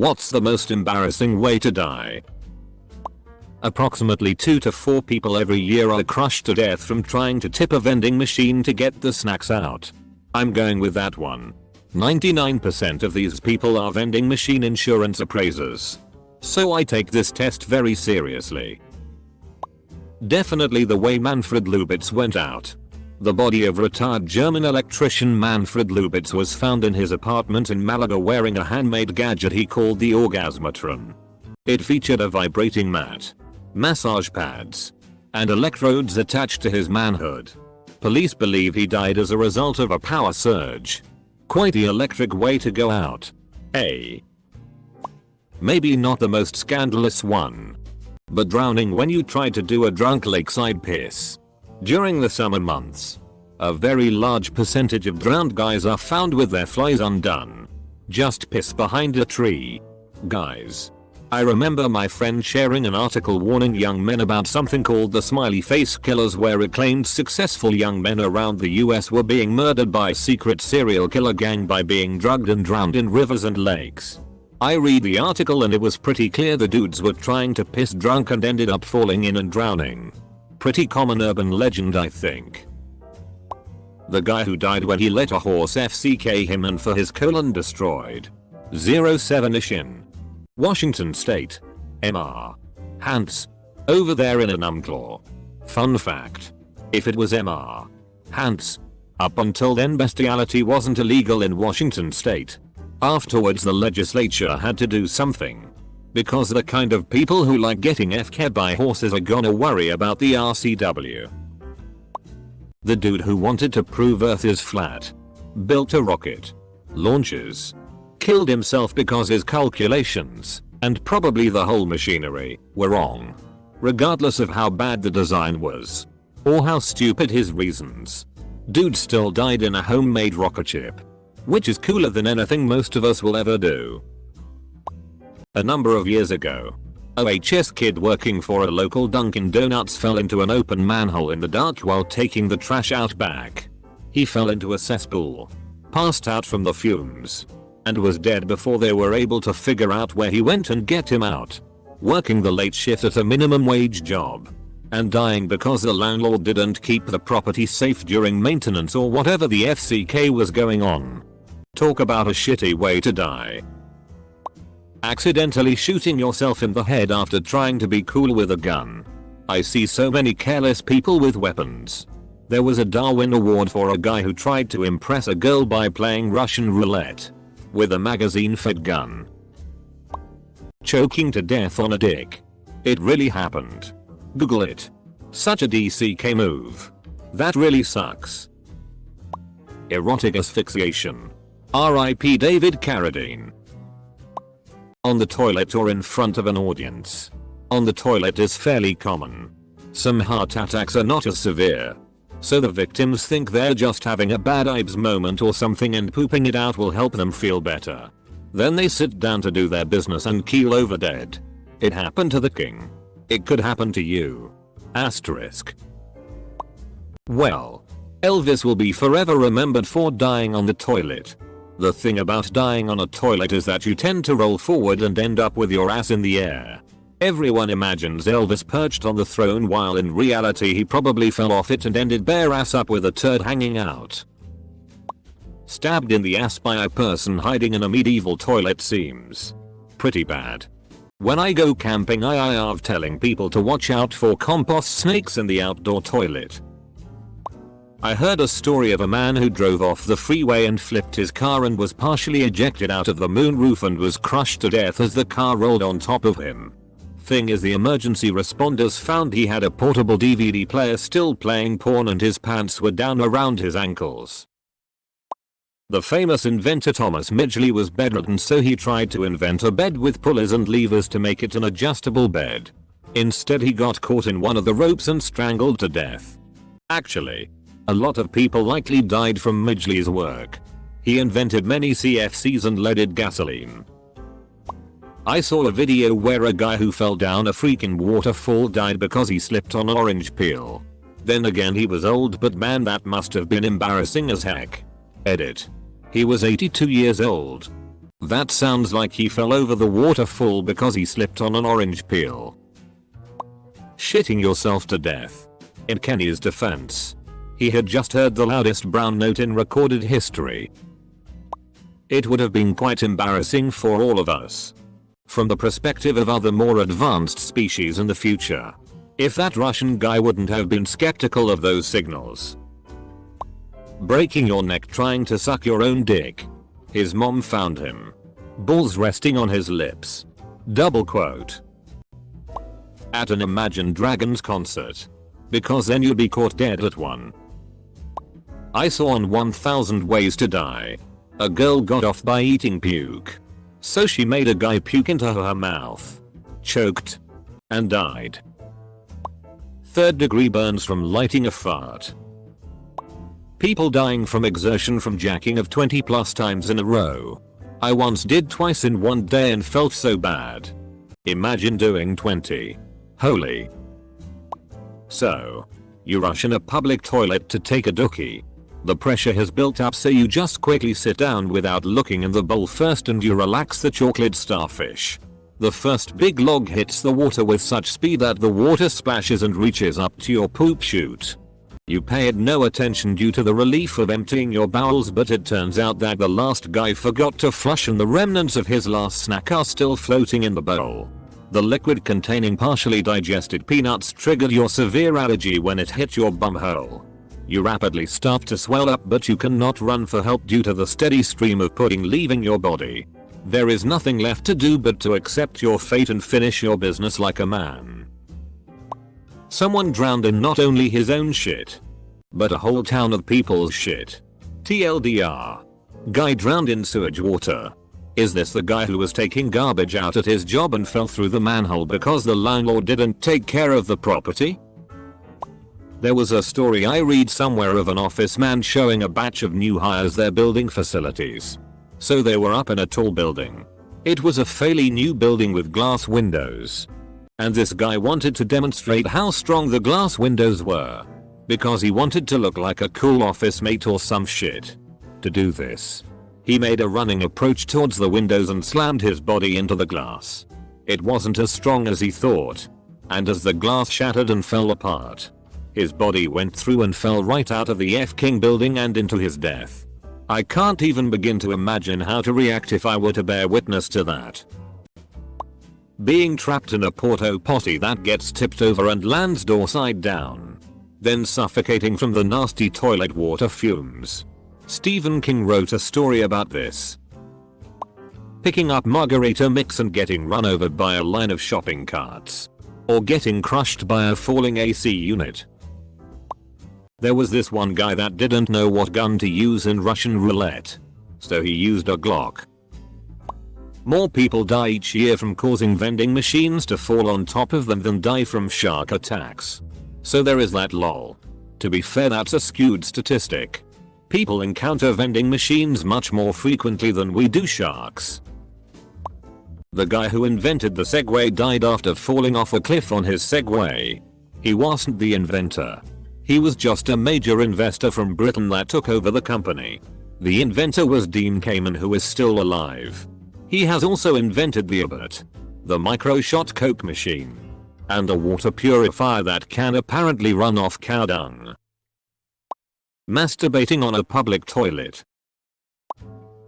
What's the most embarrassing way to die? Approximately 2 to 4 people every year are crushed to death from trying to tip a vending machine to get the snacks out. I'm going with that one. 99% of these people are vending machine insurance appraisers. So I take this test very seriously. Definitely the way Manfred Lubitz went out. The body of retired German electrician Manfred Lubitz was found in his apartment in Malaga wearing a handmade gadget he called the Orgasmatron. It featured a vibrating mat, massage pads, and electrodes attached to his manhood. Police believe he died as a result of a power surge. Quite the electric way to go out. Maybe not the most scandalous one, but drowning when you try to do a drunk lakeside piss. During the summer months, a very large percentage of drowned guys are found with their flies undone. Just piss behind a tree. Guys, I remember my friend sharing an article warning young men about something called the Smiley face killers, where it claimed successful young men around the US were being murdered by a secret serial killer gang by being drugged and drowned in rivers and lakes. I read the article and it was pretty clear the dudes were trying to piss drunk and ended up falling in and drowning. Pretty common urban legend, I think. The guy who died when he let a horse FCK him and for his colon destroyed. 07ish in Washington State. MR. Hans. Over there in an umclaw. Fun fact. If it was MR. Hans. Up until then bestiality wasn't illegal in Washington State. Afterwards the legislature had to do something. Because the kind of people who like getting FK'd by horses are gonna worry about the RCW. The dude who wanted to prove Earth is flat. Built a rocket. Launches. Killed himself because his calculations, and probably the whole machinery, were wrong. Regardless of how bad the design was. Or how stupid his reasons. Dude still died in a homemade rocket ship. Which is cooler than anything most of us will ever do. A number of years ago, a HS kid working for a local Dunkin' Donuts fell into an open manhole in the dark while taking the trash out back. He fell into a cesspool, passed out from the fumes, and was dead before they were able to figure out where he went and get him out. Working the late shift at a minimum wage job, and dying because the landlord didn't keep the property safe during maintenance or whatever the FCK was going on. Talk about a shitty way to die. Accidentally shooting yourself in the head after trying to be cool with a gun. I see so many careless people with weapons. There was a Darwin Award for a guy who tried to impress a girl by playing Russian roulette with a magazine-fed gun. Choking to death on a dick. It really happened. Google it. Such a DCK move. That really sucks. Erotic asphyxiation. R.I.P. David Carradine. On the toilet or in front of an audience. On the toilet is fairly common. Some heart attacks are not as severe. So the victims think they're just having a bad vibes moment or something and pooping it out will help them feel better. Then they sit down to do their business and keel over dead. It happened to the king. It could happen to you. Asterisk. Well, Elvis will be forever remembered for dying on the toilet. The thing about dying on a toilet is that you tend to roll forward and end up with your ass in the air. Everyone imagines Elvis perched on the throne while in reality he probably fell off it and ended bare ass up with a turd hanging out. Stabbed in the ass by a person hiding in a medieval toilet seems pretty bad. When I go camping I love telling people to watch out for compost snakes in the outdoor toilet. I heard a story of a man who drove off the freeway and flipped his car and was partially ejected out of the moonroof and was crushed to death as the car rolled on top of him. Thing is, the emergency responders found he had a portable DVD player still playing porn and his pants were down around his ankles. The famous inventor Thomas Midgley was bedridden, so he tried to invent a bed with pulleys and levers to make it an adjustable bed. Instead he got caught in one of the ropes and strangled to death. Actually, a lot of people likely died from Midgley's work. He invented many CFCs and leaded gasoline. I saw a video where a guy who fell down a freaking waterfall died because he slipped on orange peel. Then again, he was old, but man, that must have been embarrassing as heck. Edit. He was 82 years old. That sounds like he fell over the waterfall because he slipped on an orange peel. Shitting yourself to death. In Kenny's defense, he had just heard the loudest brown note in recorded history. It would have been quite embarrassing for all of us, from the perspective of other more advanced species in the future, if that Russian guy wouldn't have been skeptical of those signals. Breaking your neck trying to suck your own dick. His mom found him, balls resting on his lips. Double quote. At an Imagine Dragons concert. Because then you'd be caught dead at one. I saw on 1000 Ways to Die. A girl got off by eating puke. So she made a guy puke into her mouth, choked, and died. 3rd degree burns from lighting a fart. People dying from exertion from jacking of 20 plus times in a row. I once did twice in one day and felt so bad. Imagine doing 20. Holy. So, you rush in a public toilet to take a dookie. The pressure has built up so you just quickly sit down without looking in the bowl first and you relax the chocolate starfish. The first big log hits the water with such speed that the water splashes and reaches up to your poop chute. You paid no attention due to the relief of emptying your bowels, but it turns out that the last guy forgot to flush and the remnants of his last snack are still floating in the bowl. The liquid containing partially digested peanuts triggered your severe allergy when it hit your bumhole. You rapidly start to swell up, but you cannot run for help due to the steady stream of pudding leaving your body. There is nothing left to do but to accept your fate and finish your business like a man. Someone drowned in not only his own shit, but a whole town of people's shit. TLDR. Guy drowned in sewage water. Is this the guy who was taking garbage out at his job and fell through the manhole because the landlord didn't take care of the property? There was a story I read somewhere of an office man showing a batch of new hires their building facilities. So they were up in a tall building. It was a fairly new building with glass windows. And this guy wanted to demonstrate how strong the glass windows were, because he wanted to look like a cool office mate or some shit. To do this, he made a running approach towards the windows and slammed his body into the glass. It wasn't as strong as he thought, and as the glass shattered and fell apart, his body went through and fell right out of the F-King building and into his death. I can't even begin to imagine how to react if I were to bear witness to that. Being trapped in a porta potty that gets tipped over and lands door side down. Then suffocating from the nasty toilet water fumes. Stephen King wrote a story about this. Picking up margarita mix and getting run over by a line of shopping carts. Or getting crushed by a falling AC unit. There was this one guy that didn't know what gun to use in Russian roulette. So he used a Glock. More people die each year from causing vending machines to fall on top of them than die from shark attacks. So there is that lol. To be fair, that's a skewed statistic. People encounter vending machines much more frequently than we do sharks. The guy who invented the Segway died after falling off a cliff on his Segway. He wasn't the inventor. He was just a major investor from Britain that took over the company. The inventor was Dean Kamen, who is still alive. He has also invented the Abbott, the micro-shot Coke machine, and a water purifier that can apparently run off cow dung. Masturbating on a public toilet.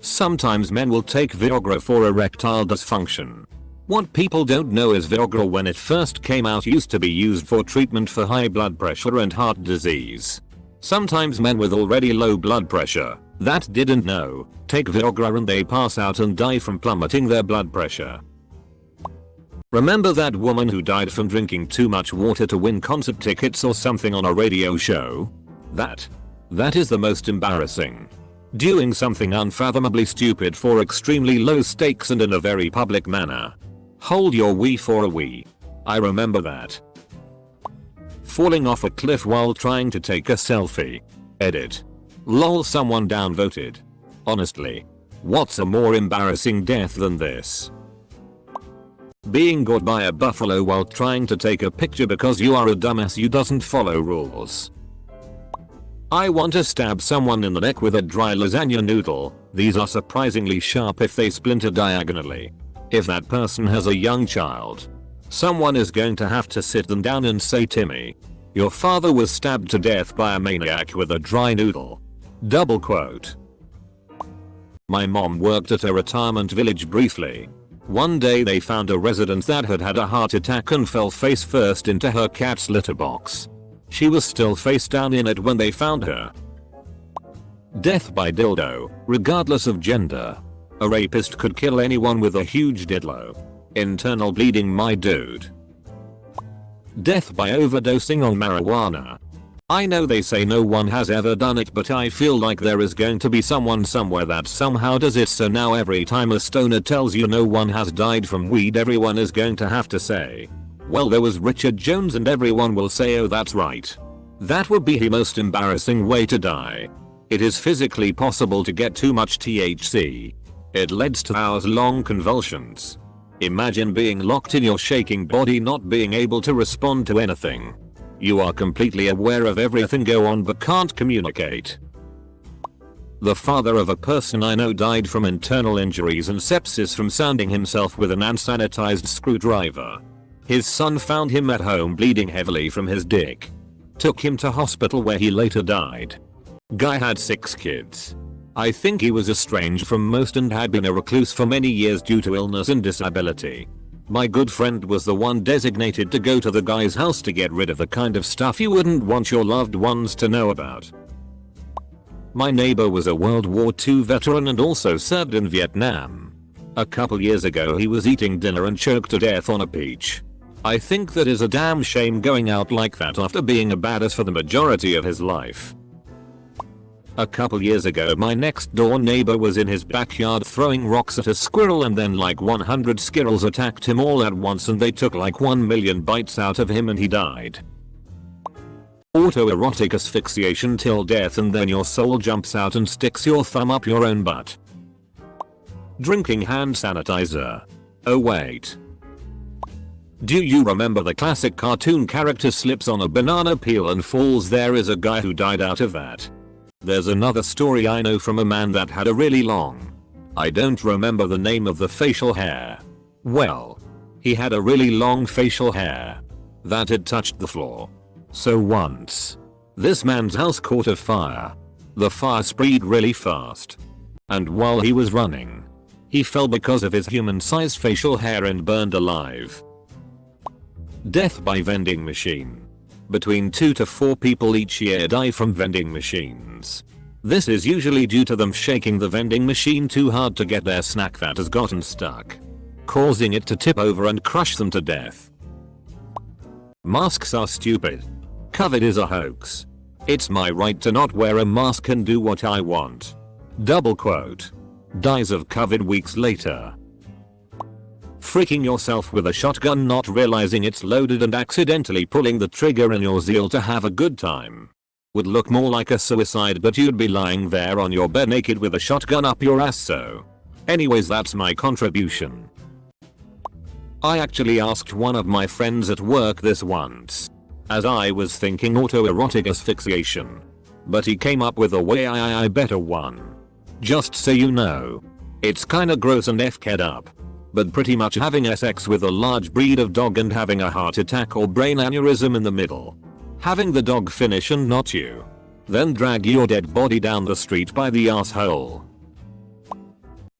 Sometimes men will take Viagra for erectile dysfunction. What people don't know is Viagra, when it first came out, used to be used for treatment for high blood pressure and heart disease. Sometimes men with already low blood pressure that didn't know take Viagra and they pass out and die from plummeting their blood pressure. Remember that woman who died from drinking too much water to win concert tickets or something on a radio show? That is the most embarrassing. Doing something unfathomably stupid for extremely low stakes and in a very public manner. Hold your wee for a wee. I remember that. Falling off a cliff while trying to take a selfie. Edit. Lol, someone downvoted. Honestly, what's a more embarrassing death than this? Being got by a buffalo while trying to take a picture because you are a dumbass who doesn't follow rules. I want to stab someone in the neck with a dry lasagna noodle. These are surprisingly sharp if they splinter diagonally. If that person has a young child, someone is going to have to sit them down and say, Timmy, your father was stabbed to death by a maniac with a dry noodle. Double quote. My mom worked at a retirement village briefly. One day they found a resident that had had a heart attack and fell face first into her cat's litter box. She was still face down in it when they found her. Death by dildo, regardless of gender. A rapist could kill anyone with a huge dildo. Internal bleeding, my dude. Death by overdosing on marijuana. I know they say no one has ever done it, but I feel like there is going to be someone somewhere that somehow does it, so now every time a stoner tells you no one has died from weed, everyone is going to have to say, well, there was Richard Jones, and everyone will say, oh, that's right. That would be the most embarrassing way to die. It is physically possible to get too much THC. It leads to hours-long convulsions. Imagine being locked in your shaking body, not being able to respond to anything. You are completely aware of everything go on but can't communicate. The father of a person I know died from internal injuries and sepsis from sounding himself with an unsanitized screwdriver. His son found him at home bleeding heavily from his dick. Took him to hospital where he later died. Guy had 6 kids. I think he was estranged from most and had been a recluse for many years due to illness and disability. My good friend was the one designated to go to the guy's house to get rid of the kind of stuff you wouldn't want your loved ones to know about. My neighbor was a World War II veteran and also served in Vietnam. A couple years ago he was eating dinner and choked to death on a peach. I think that is a damn shame, going out like that after being a badass for the majority of his life. A couple years ago my next door neighbor was in his backyard throwing rocks at a squirrel, and then like 100 squirrels attacked him all at once and they took like 1 million bites out of him and he died. Autoerotic asphyxiation till death, and then your soul jumps out and sticks your thumb up your own butt. Drinking hand sanitizer. Oh wait. Do you remember the classic cartoon character slips on a banana peel and falls? There is a guy who died out of that. There's another story I know from a man that had a really long, I don't remember the name of the facial hair. Well, he had a really long facial hair that had touched the floor. So once, this man's house caught a fire. The fire spread really fast. And while he was running, he fell because of his human-sized facial hair and burned alive. Death by vending machine. Between 2 to 4 people each year die from vending machines. This is usually due to them shaking the vending machine too hard to get their snack that has gotten stuck, causing it to tip over and crush them to death. Masks are stupid. COVID is a hoax. It's my right to not wear a mask and do what I want. Double quote. Dies of COVID weeks later. Freaking yourself with a shotgun, not realizing it's loaded and accidentally pulling the trigger in your zeal to have a good time. Would look more like a suicide, but you'd be lying there on your bed naked with a shotgun up your ass. So anyways, that's my contribution. I actually asked one of my friends at work this once, as I was thinking autoerotic asphyxiation, but he came up with a way better one. Just so you know, it's kinda gross and f-ked up, but pretty much having sex with a large breed of dog and having a heart attack or brain aneurysm in the middle. Having the dog finish and not you. Then drag your dead body down the street by the asshole.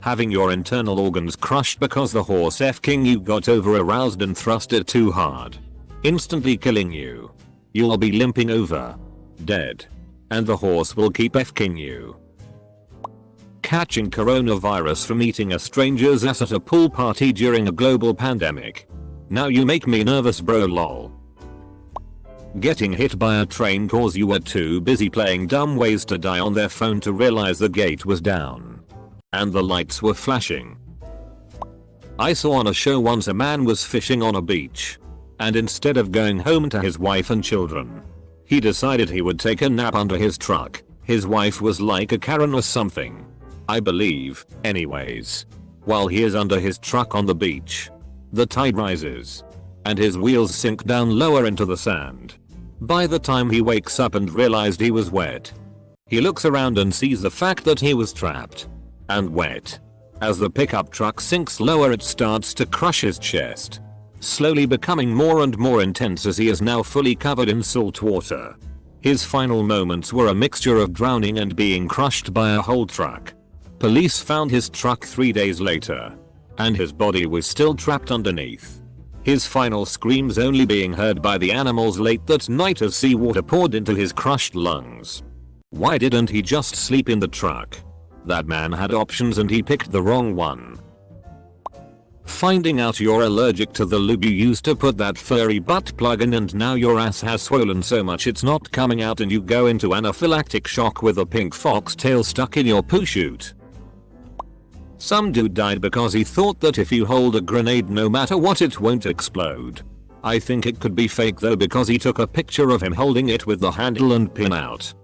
Having your internal organs crushed because the horse f-king you got over aroused and thrust it too hard, instantly killing you. You'll be limping over, dead, and the horse will keep f-king you. Catching coronavirus from eating a stranger's ass at a pool party during a global pandemic. Now you make me nervous, bro, lol. Getting hit by a train cause you were too busy playing dumb ways to die on their phone to realize the gate was down and the lights were flashing. I saw on a show once a man was fishing on a beach, and instead of going home to his wife and children, he decided he would take a nap under his truck. His wife was like a Karen or something, I believe. Anyways, while he is under his truck on the beach, the tide rises and his wheels sink down lower into the sand. By the time he wakes up and realized he was wet, he looks around and sees the fact that he was trapped and wet. As the pickup truck sinks lower, it starts to crush his chest, slowly becoming more and more intense as he is now fully covered in salt water. His final moments were a mixture of drowning and being crushed by a whole truck. Police found his truck 3 days later, and his body was still trapped underneath. His final screams only being heard by the animals late that night as seawater poured into his crushed lungs. Why didn't he just sleep in the truck? That man had options and he picked the wrong one. Finding out you're allergic to the lube you used to put that furry butt plug in, and now your ass has swollen so much it's not coming out and you go into anaphylactic shock with a pink foxtail stuck in your poo chute. Some dude died because he thought that if you hold a grenade no matter what it won't explode. I think it could be fake though, because he took a picture of him holding it with the handle and pin out.